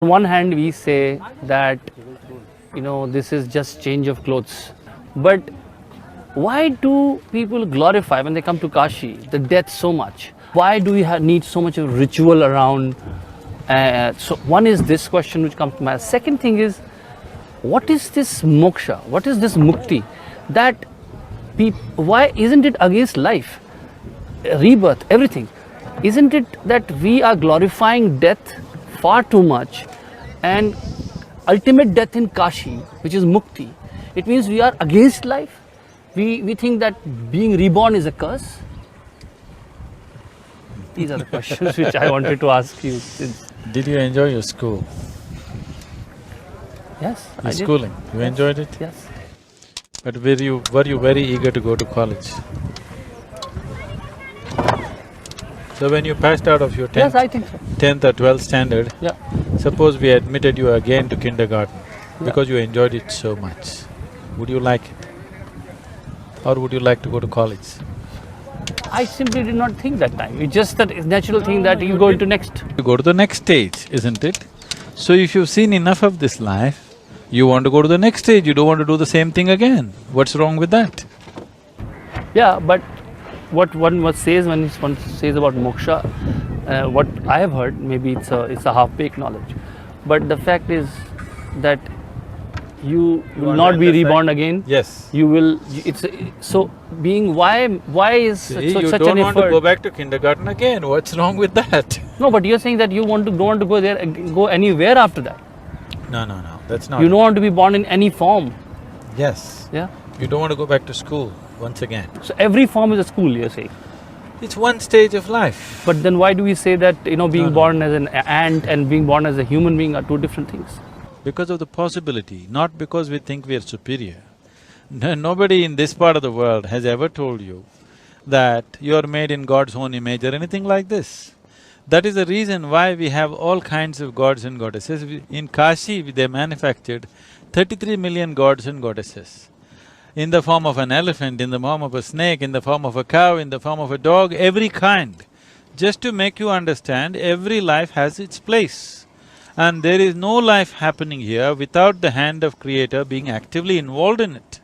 On one hand, we say that, this is just change of clothes. But why do people glorify when they come to Kashi the death so much? Why do we need so much of ritual around? So one is this question which comes to my. Second thing is, what is this moksha? What is this mukti? That why isn't it against life, rebirth, everything? Isn't it that we are glorifying death far too much, and ultimate death in Kashi, which is mukti, it means we are against life? We think that being reborn is a curse? These are the questions which I wanted to ask you. Did you enjoy your school? Yes, Your schooling, you enjoyed it? Yes. But were you very eager to go to college? So when you passed out of your Yes, I think so. 10th or 12th standard, Yeah. suppose we admitted you again to kindergarten because you enjoyed it so much, would you like it? Or would you like to go to college? I simply did not think that time. It's just that natural thing that you go into next. You go to the next stage, isn't it? So if you've seen enough of this life, you want to go to the next stage, you don't want to do the same thing again. What's wrong with that? Yeah, but what one says when one says about moksha, what I have heard, maybe it's a half-baked knowledge, but the fact is that you will not be reborn again. Yes. You will. So being why is such You an don't want effort? to go back to kindergarten again, what's wrong with that? No, but you're saying that you don't want to go there, go anywhere after that. No, that's not… You don't want to be born in any form. Yes. Yeah. You don't want to go back to school once again. So every form is a school, you're saying. It's one stage of life. But then why do we say that, being born as an ant and being born as a human being are two different things? Because of the possibility, not because we think we are superior. Nobody in this part of the world has ever told you that you are made in God's own image or anything like this. That is the reason why we have all kinds of gods and goddesses. In Kashi, they manufactured 33 million gods and goddesses. In the form of an elephant, in the form of a snake, in the form of a cow, in the form of a dog, every kind. Just to make you understand, every life has its place. And there is no life happening here without the hand of Creator being actively involved in it.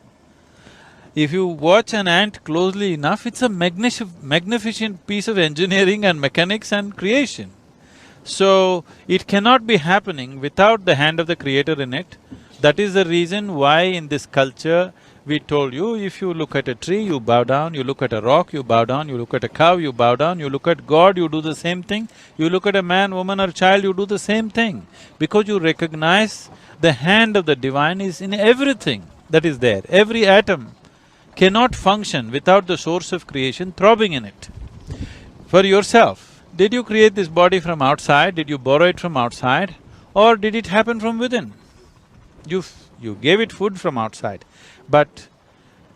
If you watch an ant closely enough, it's a magnificent piece of engineering and mechanics and creation. So, it cannot be happening without the hand of the Creator in it. That is the reason why in this culture, we told you, if you look at a tree, you bow down, you look at a rock, you bow down, you look at a cow, you bow down, you look at God, you do the same thing, you look at a man, woman or child, you do the same thing. Because you recognize the hand of the divine is in everything that is there. Every atom cannot function without the source of creation throbbing in it. For yourself, did you create this body from outside, did you borrow it from outside, or did it happen from within? You gave it food from outside, but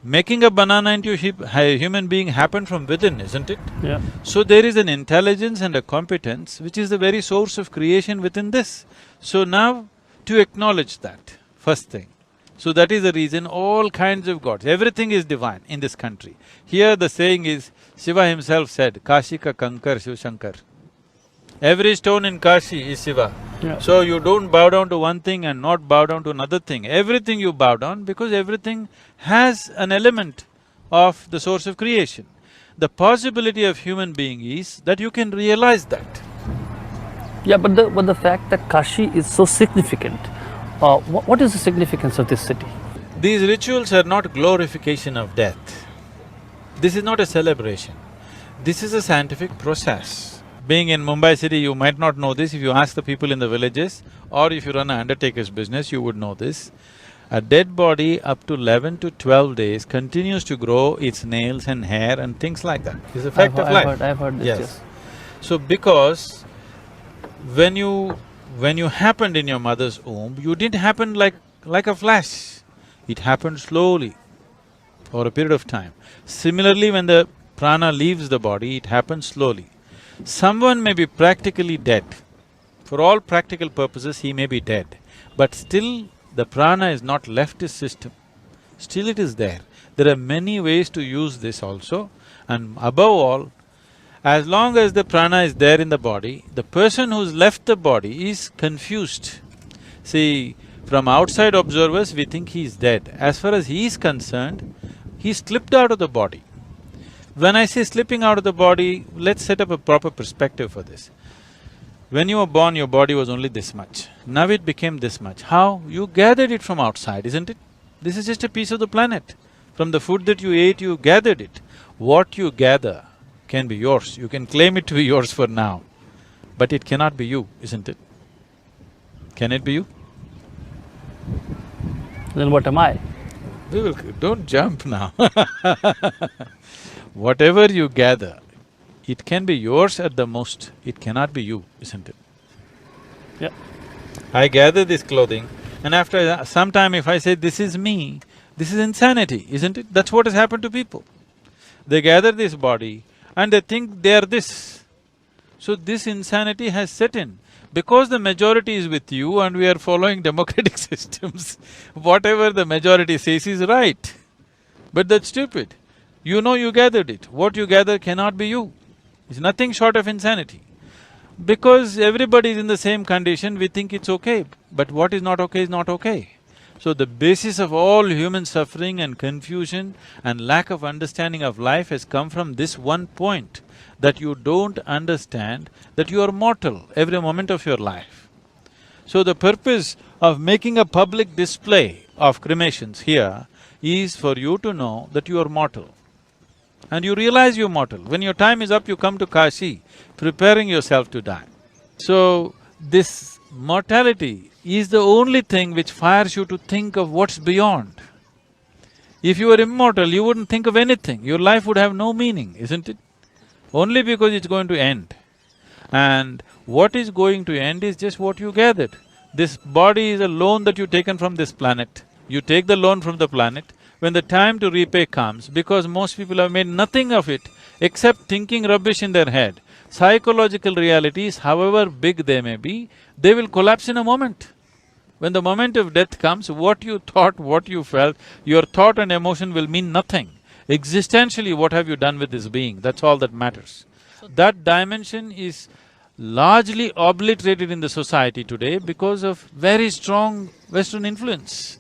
making a banana into a human being happened from within, isn't it? Yeah. So there is an intelligence and a competence which is the very source of creation within this. So now, to acknowledge that, first thing. So that is the reason all kinds of gods, everything is divine in this country. Here the saying is, Shiva himself said, Kashi ka Kankar Shiv Shankar. Every stone in Kashi is Shiva. Yeah. So you don't bow down to one thing and not bow down to another thing. Everything you bow down because everything has an element of the source of creation. The possibility of human being is that you can realize that. Yeah, but the fact that Kashi is so significant, what is the significance of this city? These rituals are not glorification of death. This is not a celebration. This is a scientific process. Being in Mumbai city, you might not know this. If you ask the people in the villages or if you run an undertaker's business, you would know this. A dead body up to 11 to 12 days continues to grow its nails and hair and things like that. It's a fact of life. I've heard this, yes. So because when you happened in your mother's womb, you didn't happen like a flash. It happened slowly for a period of time. Similarly, when the prana leaves the body, it happens slowly. Someone may be practically dead. For all practical purposes, he may be dead. But still, the prana is not left his system. Still it is there. There are many ways to use this also. And above all, As long as the prana is there in the body, the person who's left the body is confused. See, from outside observers, we think he's dead. As far as he is concerned, he slipped out of the body. When I say slipping out of the body, let's set up a proper perspective for this. When you were born, your body was only this much. Now it became this much. How? You gathered it from outside, isn't it? This is just a piece of the planet. From the food that you ate, you gathered it. What you gather can be yours. You can claim it to be yours for now, but it cannot be you, isn't it? Can it be you? Then what am I? Don't jump now Whatever you gather, it can be yours at the most, it cannot be you, isn't it? Yeah. I gather this clothing and after some time if I say, this is me, this is insanity, isn't it? That's what has happened to people. They gather this body and they think they are this. So this insanity has set in. Because the majority is with you and we are following democratic systems, whatever the majority says is right. But that's stupid. You know you gathered it. What you gather cannot be you. It's nothing short of insanity. Because everybody is in the same condition, we think it's okay. But what is not okay is not okay. So the basis of all human suffering and confusion and lack of understanding of life has come from this one point, that you don't understand that you are mortal every moment of your life. So the purpose of making a public display of cremations here is for you to know that you are mortal. And you realize you're mortal. When your time is up, you come to Kashi, preparing yourself to die. So, this mortality is the only thing which fires you to think of what's beyond. If you were immortal, you wouldn't think of anything, your life would have no meaning, isn't it? Only because it's going to end. And what is going to end is just what you gathered. This body is a loan that you've taken from this planet. You take the loan from the planet, when the time to repay comes, because most people have made nothing of it except thinking rubbish in their head, psychological realities, however big they may be, they will collapse in a moment. When the moment of death comes, what you thought, what you felt, your thought and emotion will mean nothing. Existentially, what have you done with this being? That's all that matters. That dimension is largely obliterated in the society today because of very strong Western influence.